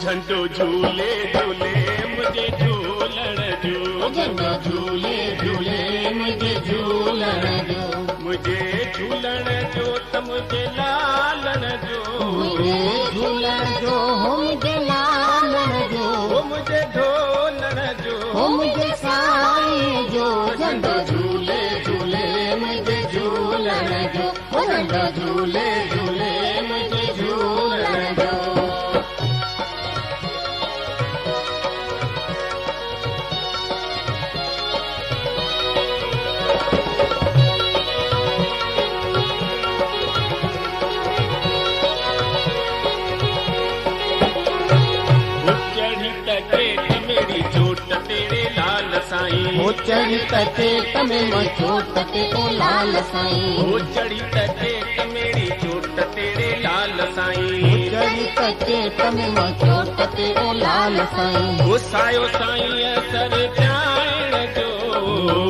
झंडो झूले झूले मुझे झूलण जो, झंडो झूले झूले मुझे झूलण जो, मुझे झूलण जो त मुझे लालण जो, मुझे झूलण जो हो मुझे लालण जो, हो मुझे ढोलण जो, हो मुझे साईं जो। झंडो झूले झूले मुझे झूलण जो, झंडो झूले झूले मुझे झूलण जो। मेरी चोट तेरे लाल साईं, हो चढ़ी तटे में मैं चोट ते लाल साईं, हो चढ़ी तटे मेरी चोट तेरे लाल साईं, हो चढ़ी तटे में मैं चोट ते लाल साईं। हो सायो साईं सर चाइण जो,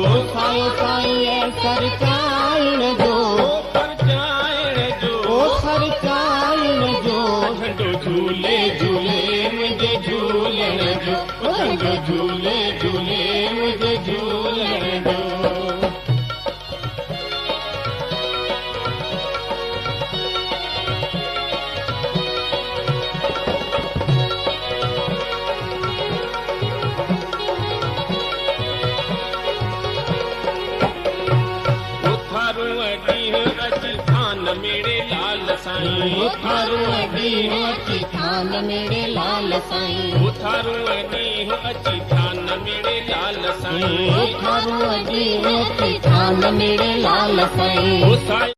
हो सायो साईं सर चाइण जो, पर चाइण जो, ओ सर चाइण जो। झंडो झूले झूले मुझे झूलण जो, झंडो झूले झूले मुझे झूलण जो। मेरे लाल साईं, उथारू अडी हो अची थान मेरे लाल साईं, उथारू अडी हो अची थान मेरे लाल साईं, उथारू अडी हो अची थान मेरे लाल साईं।